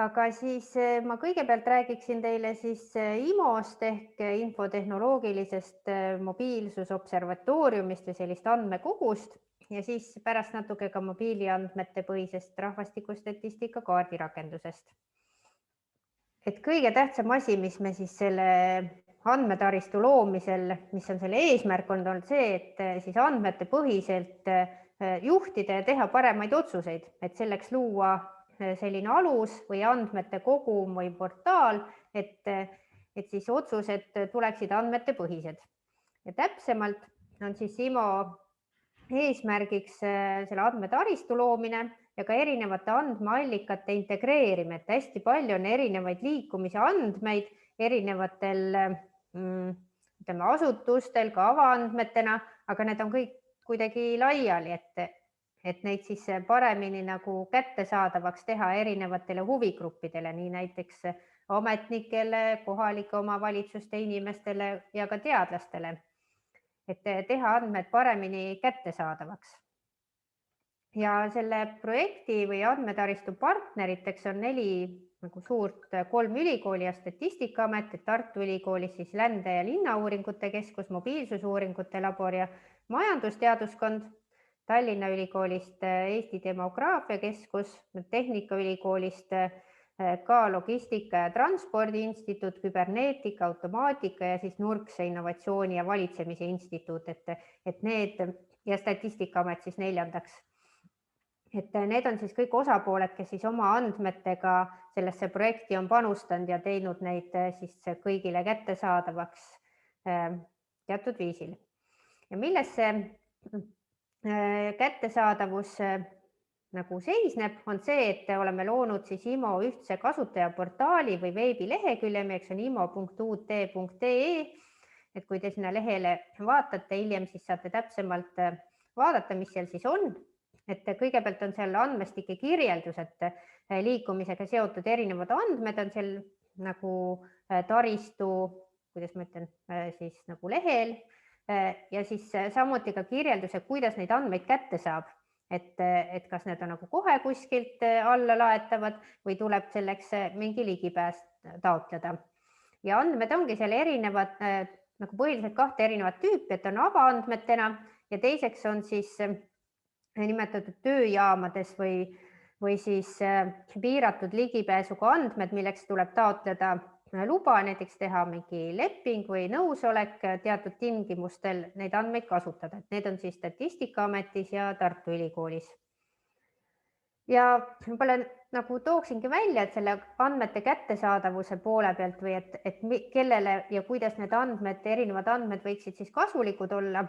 Aga siis ma kõigepealt räägiksin teile siis IMO-st ehk infotehnoloogilisest mobiilsusobservatooriumist või sellist andmekogust ja siis pärast natuke ka mobiiliandmete põhisest rahvastikustatistika kaardirakendusest. Et kõige tähtsam asi, mis me siis selle andmetaristu loomisel, mis on selle eesmärk olnud see, et siis andmete põhiselt juhtida ja teha paremaid otsuseid, et selleks luua selline alus või andmete kogum või portaal, et siis otsused tuleksid andmete põhised. Ja täpsemalt on siis IMO eesmärgiks selle andmetaristu loomine ja ka erinevate andmeallikate integreerimine, et hästi palju on erinevaid liikumise andmeid erinevatel ütleme, asutustel ka avaandmetena, aga need on kõik kuidagi laiali, et neid siis paremini nagu kättesaadavaks teha erinevatele huvigruppidele, nii näiteks ametnikele, kohalike omavalitsuste inimestele ja ka teadlastele, et teha andmed paremini kättesaadavaks. Ja selle projekti või andmetaristu partneriteks on 4 nagu suurt 3 ülikooli ja Statistikaamet, et Tartu Ülikoolis siis Lände- ja Linnauuringute Keskus, Mobiilsusuuringute Labor ja Majandusteaduskond, Tallinna Ülikoolist Eesti Demograafia Keskus, Tehnikaülikoolist ka Logistika ja Transpordi Instituut, Küberneetika, Automaatika ja siis Nurkse Innovatsiooni ja Valitsemise Instituut, et need ja Statistikaamet siis 4. Et need on siis kõik osapooled, kes siis oma andmetega sellesse projekti on panustanud ja teinud neid siis kõigile kättesaadavaks teatud viisil. Ja milles see kättesaadavus nagu seisneb, on see, et oleme loonud siis IMO ühtse kasutajaportaali või veebilehekülje, milleks on imo.ut.ee, et kui te sinna lehele vaatate hiljem, siis saate täpsemalt vaadata, mis seal siis on. Et kõigepealt on seal andmestike kirjeldus, et liikumisega seotud erinevad andmed on seal nagu taristu, kuidas ma ütlen, siis nagu lehel ja siis samuti ka kirjelduse, kuidas neid andmeid kätte saab, et kas need on nagu kohe kuskilt alla laetavad või tuleb selleks mingi ligipääs taotleda. Ja andmed ongi seal erinevad, nagu põhiliselt 2 erinevat tüüpi, et on avaandmetena ja teiseks on siis nimetatud tööjaamades või siis piiratud ligipääsuga andmed, milleks tuleb taotleda luba, näiteks teha mingi leping või nõusolek teatud tingimustel neid andmeid kasutada. Et need on siis Statistikaametis ja Tartu Ülikoolis. Ja võib-olla nagu tooksingi välja, et selle andmete kättesaadavuse poole pealt või et kellele ja kuidas need andmed, erinevad andmed võiksid siis kasulikud olla,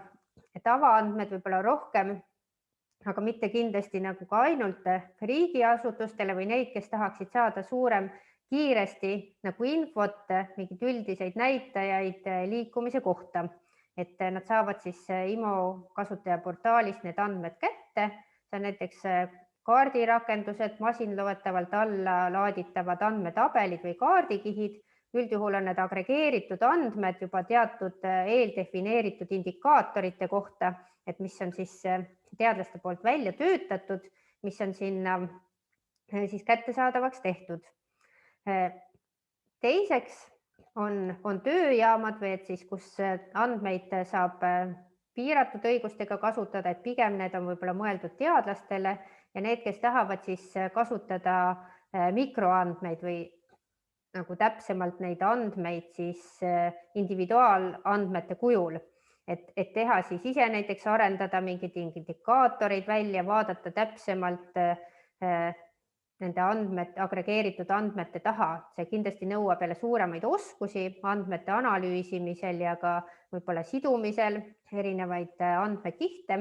et avaandmed võib-olla rohkem, aga mitte kindlasti nagu ka ainult riigiasutustele või neid, kes tahaksid saada kiiresti nagu infot, mingeid üldiseid näitajaid liikumise kohta. Et nad saavad siis IMO kasutajaportaalist need andmed kätte, see on näiteks kaardirakendused, masinloetavalt alla laaditavad andmetabelid või kaardikihid. Üldjuhul on need agregeeritud andmed juba teatud eeldefineeritud indikaatorite kohta, et mis on siis teadlaste poolt välja töötatud, mis on sinna siis kättesaadavaks tehtud. Teiseks on tööjaamad või et siis, kus andmeid saab piiratud õigustega kasutada, et pigem need on võib-olla mõeldud teadlastele ja need, kes tahavad siis kasutada mikroandmeid või nagu täpsemalt neid andmeid siis individuaalandmete kujul, et teha siis ise näiteks arendada mingeid indikaatoreid välja, vaadata täpsemalt nende agregeeritud andmete taha. See kindlasti nõuab jälle suuremaid oskusi andmete analüüsimisel ja ka võib-olla sidumisel erinevaid andmekihte.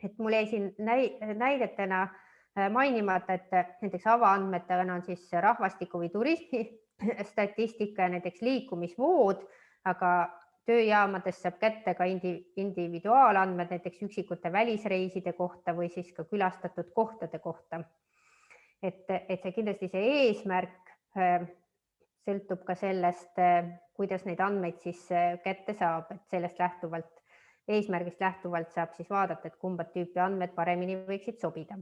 Et mul jäi siin näidetena mainimata, et näiteks avaandmetena on siis rahvastiku või turismi statistika ja näiteks liikumisvood, aga tööjaamadest saab kätte ka individuaalandmed näiteks üksikute välisreiside kohta või siis ka külastatud kohtade kohta. Et see kindlasti see eesmärk sõltub ka sellest, kuidas neid andmeid siis kätte saab, et sellest lähtuvalt, eesmärgist lähtuvalt saab siis vaadata, et kumba tüüpi andmed paremini võiksid sobida.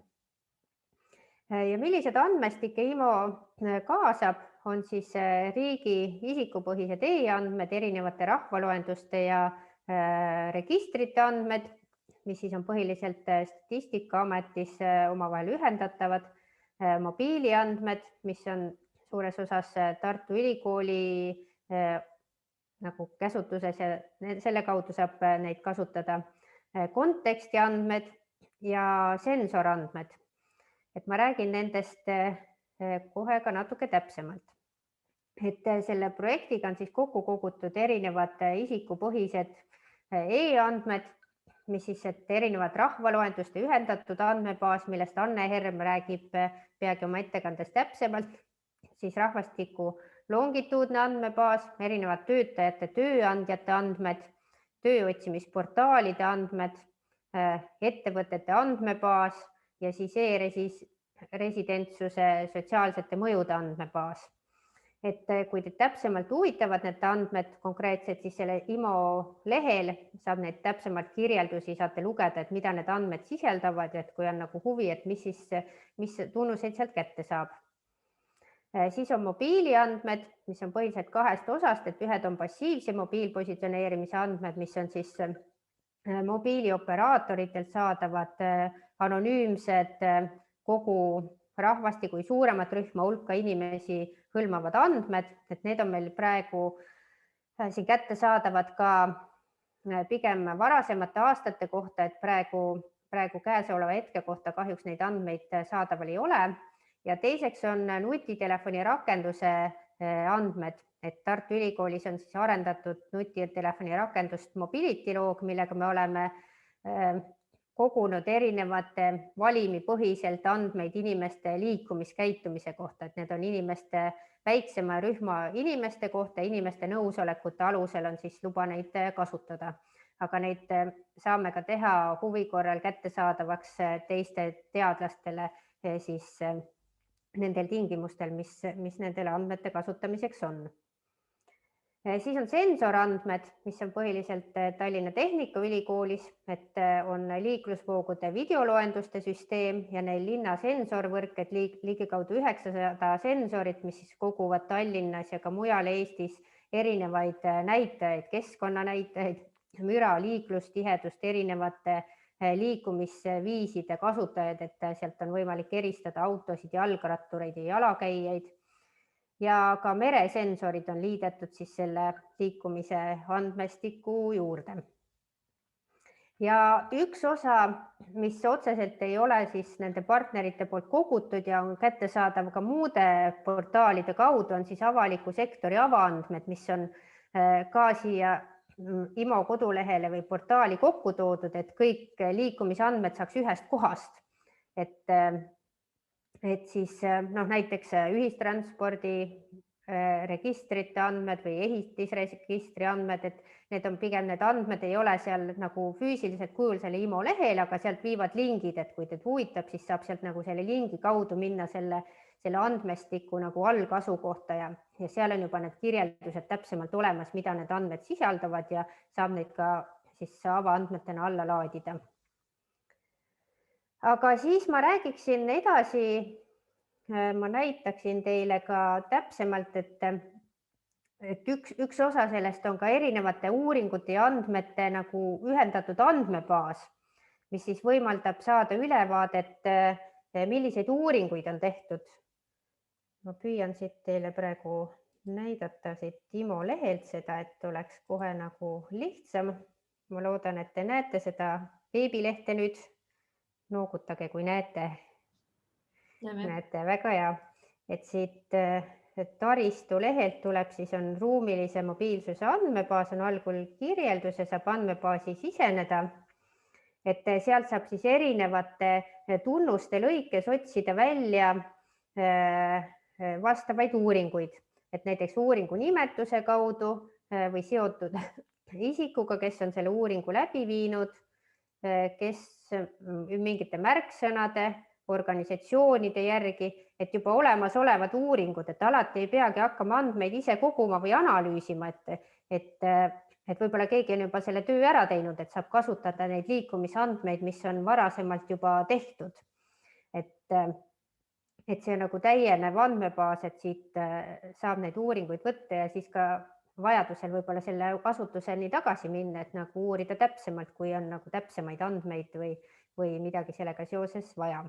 Ja millised andmestikke IMO kaasab, on siis riigi isikupõhised e-andmed, erinevate rahvaloenduste ja registrite andmed, mis siis on põhiliselt Statistikaametis omavahel ühendatavad, mobiiliandmed, mis on suures osas Tartu Ülikooli nagu käsutuses ja selle kaudu saab neid kasutada, kontekstiandmed ja sensorandmed. Et ma räägin nendest kohe ka natuke täpsemalt. Et selle projektiga on siis kokku kogutud erinevad isikupõhised e-andmed, mis siis, et erinevad rahvaloenduste ühendatud andmebaas, millest Anne Herm räägib peagi oma ettekandes täpsemalt, siis rahvastiku longituudne andmebaas, erinevad töötajate, tööandjate andmed, tööotsimisportaalide andmed, ettevõtete andmebaas ja siis e-residentsuse sotsiaalsete mõjude andmebaas. Et kui teid täpsemalt huvitavad need andmed konkreetselt, siis selle IMO lehel saab neid täpsemalt kirjeldusi, saate lugeda, et mida need andmed sisaldavad ja et kui on nagu huvi, et mis tunnuseid sealt kätte saab. Siis on mobiiliandmed, mis on põhiliselt 2 osast, et ühed on passiivse mobiilpositsioneerimise andmed, mis on siis mobiilioperaatoritelt saadavad anonüümsed kogu rahvasti kui suuremat rühma hulka inimesi hõlmavad andmed, et need on meil praegu siin kättesaadavad ka pigem varasemate aastate kohta, et praegu käesoleva hetke kohta kahjuks neid andmeid saadaval ei ole. Ja teiseks on nutitelefoni rakenduse andmed, et Tartu Ülikoolis on siis arendatud nutitelefoni rakendust Mobility-Log, millega me oleme kogunud erinevate valimipõhiselt andmeid inimeste liikumiskäitumise kohta, et need on inimeste väiksema rühma inimeste kohta, inimeste nõusolekute alusel on siis luba neid kasutada. Aga neid saame ka teha huvi korral kättesaadavaks teiste teadlastele siis nendel tingimustel, mis nendele andmete kasutamiseks on. Siis on sensorandmed, mis on põhiliselt Tallinna Tehnikaülikoolis, et on liiklusvoogude videoloenduste süsteem ja neil linna sensorvõrk, et ligikaudu 900 sensorit, mis siis koguvad Tallinnas ja ka mujal Eestis erinevaid näitajaid, keskkonnanäitajaid, müra, liiklustihedust, erinevate liikumisviiside kasutajaid, et sealt on võimalik eristada autosid, jalgrattureid ja jalakäijaid. Ja ka meresensorid on liidetud siis selle liikumise andmestiku juurde. Ja üks osa, mis otseselt ei ole siis nende partnerite poolt kogutud ja on kättesaadav ka muude portaalide kaudu, on siis avaliku sektori avaandmed, mis on ka siia IMO kodulehele või portaali kokku toodud, et kõik liikumisandmed saaks ühest kohast. Et siis näiteks ühistranspordi registrite andmed või ehitisregistri andmed, et need on pigem need andmed ei ole seal nagu füüsiliselt kujul selle IMO lehel, aga sealt viivad lingid, et kui teid huvitab, siis saab sealt nagu selle lingi kaudu minna selle andmestiku nagu algasu kohta ja seal on juba need kirjeldused täpsemalt olemas, mida need andmed sisaldavad ja saab neid ka siis avaandmetena alla laadida. Aga siis ma räägiksin edasi, ma näitaksin teile ka täpsemalt, et üks osa sellest on ka erinevate uuringute ja andmete nagu ühendatud andmebaas, mis siis võimaldab saada ülevaadet, milliseid uuringuid on tehtud. Ma püüan siit teile praegu näidata siit IMO lehelt seda, et oleks kohe nagu lihtsam. Ma loodan, et te näete seda veebilehte nüüd. Noogutage, kui näete. Näete, väga hea. Et siit taristu lehelt tuleb, siis on ruumilise mobiilsuse andmebaas, on algul kirjeldus ja saab andmebaasi siseneda. Et sealt saab siis erinevate tunnuste lõikes otsida välja vastavaid uuringuid, et näiteks uuringu nimetuse kaudu või seotud isikuga, kes on selle uuringu läbi viinud, kes mingite märksõnade, organisatsioonide järgi, et juba olemasolevad uuringud, et alati ei peagi hakkama andmeid ise koguma või analüüsima, et võib-olla keegi on juba selle töö ära teinud, et saab kasutada neid liikumisandmeid, mis on varasemalt juba tehtud. et see on nagu täienev andmebaas, et siit saab neid uuringuid võtta ja siis ka vajadusel võib-olla selle asutuseni tagasi minna, et nagu uurida täpsemalt, kui on nagu täpsemaid andmeid või midagi sellega seoses vaja.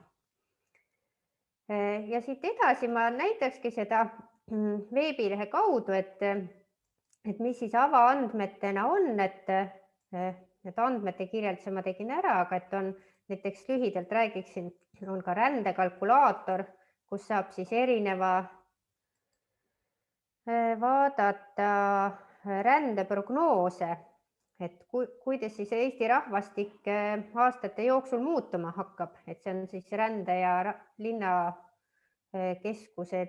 Ja siit edasi ma näitakski seda veebilehe kaudu, et mis siis avaandmetena on, et need andmete kirjelduse ma tegin ära, aga et on näiteks lühidalt räägiksin, on ka rändekalkulaator, kus saab siis vaadata rändeprognoose, et kuidas siis Eesti rahvastik aastate jooksul muutuma hakkab, et see on siis rände ja linnakeskuse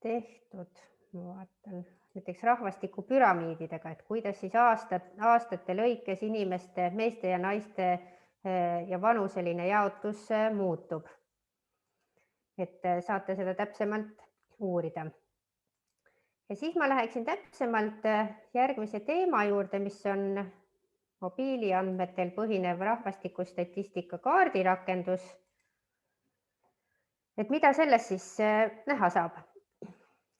tehtud, ma vaatan, näiteks rahvastikupüramiididega, et kuidas siis aastate lõikes inimeste, meeste ja naiste ja vanuseline jaotus muutub. Et saate seda täpsemalt uurida. Ja siis ma läheksin täpsemalt järgmise teema juurde, mis on mobiiliandmetel põhinev rahvastikustatistika kaardirakendus. Et mida sellest siis näha saab?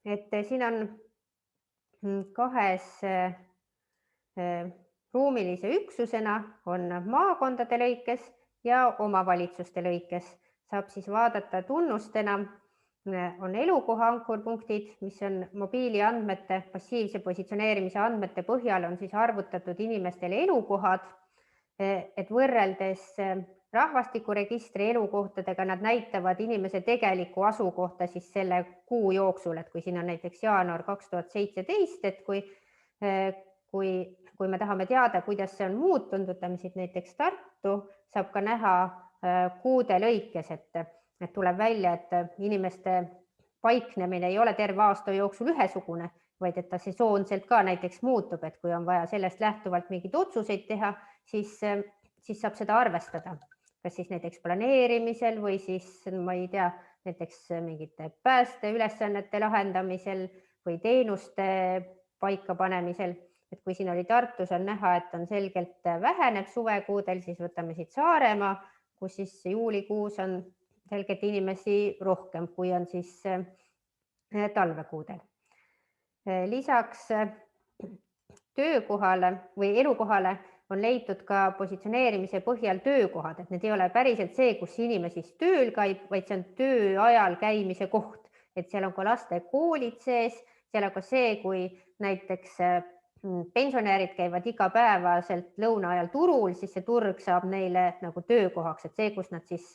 Et siin on kahes ruumilise üksusena on maakondade lõikes ja omavalitsuste lõikes. Saab siis vaadata tunnustena, on elukoha ankurpunktid, mis on mobiiliandmete, passiivse positsioneerimise andmete põhjal on siis arvutatud inimestele elukohad, et võrreldes rahvastikuregistri elukohtadega nad näitavad inimese tegelikku asukohta siis selle kuu jooksul, et kui siin on näiteks jaanuar 2017, et kui me tahame teada, kuidas see on muutunud, võtame siit näiteks Tartu, saab ka näha kuude lõikes, et tuleb välja, et inimeste paiknemine ei ole terve aasta jooksul ühesugune, vaid et ta sesoonselt ka näiteks muutub, et kui on vaja sellest lähtuvalt mingeid otsuseid teha, siis saab seda arvestada. Kas siis näiteks planeerimisel või siis, ma ei tea, näiteks mingite päästeülesannete lahendamisel või teenuste paikapanemisel. Et kui siin oli Tartus on näha, et on selgelt väheneb suvekuudel, siis võtame siit Saaremaa, kus siis juulikuus on selgelt inimesi rohkem, kui on siis talvekuudel. Lisaks töökohale või elukohale on leitud ka positsioneerimise põhjal töökohad, et need ei ole päriselt see, kus inimene siis tööl käib, vaid see on töö ajal käimise koht, et seal on ka laste koolid sees, seal on ka see, kui näiteks pensionärid käivad igapäevaselt lõuna ajal turul, siis see turg saab neile nagu töökohaks, et see, kus nad siis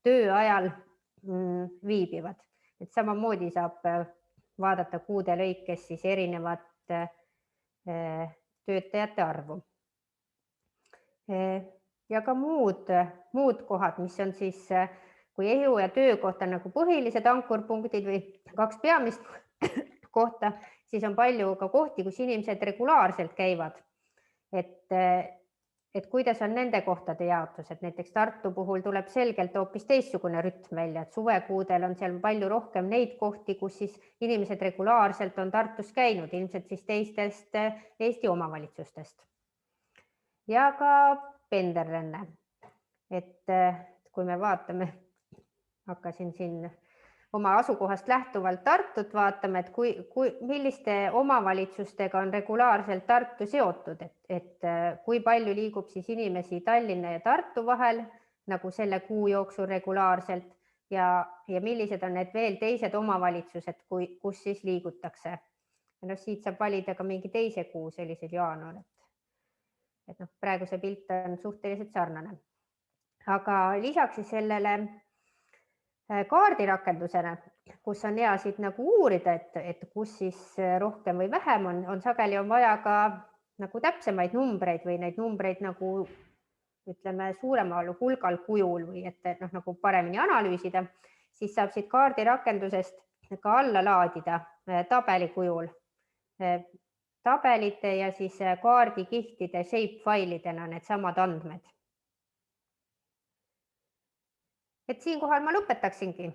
töö ajal viibivad. Et samamoodi saab vaadata kuude lõikes siis erinevat töötajate arvu. Ja ka muud kohad, mis on siis, kui elu ja töökoht on nagu põhilised ankurpunktid või kaks peamist kohta, siis on palju ka kohti, kus inimesed regulaarselt käivad. Et kuidas on nende kohtade jaotus, et näiteks Tartu puhul tuleb selgelt hoopis teistsugune rütm välja, et suvekuudel on seal palju rohkem neid kohti, kus siis inimesed regulaarselt on Tartus käinud, ilmselt siis teistest Eesti omavalitsustest. Ja ka pendelränne, et kui me vaatame, hakkasin siin oma asukohast lähtuvalt Tartut vaatama, et milliste omavalitsustega on regulaarselt Tartu seotud, et kui palju liigub siis inimesi Tallinna ja Tartu vahel nagu selle kuu jooksul regulaarselt ja millised on need veel teised omavalitsused, kus siis liigutakse. No, siit saab valida ka mingi teise kuu, sellisel jaanuar, et praegu see pilt on suhteliselt sarnane. Aga lisaks siis sellele kaardirakendusena, kus on hea siit nagu uurida, et kus siis rohkem või vähem on sageli on vaja ka nagu täpsemaid numbreid või neid numbreid nagu ütleme suuremal hulgal kujul või et nagu paremini analüüsida, siis saab siit kaardirakendusest ka alla laadida tabeli kujul tabelite ja siis kaardikihtide shapefailidena need samad andmed. Et siinkohal ma lõpetaksingi.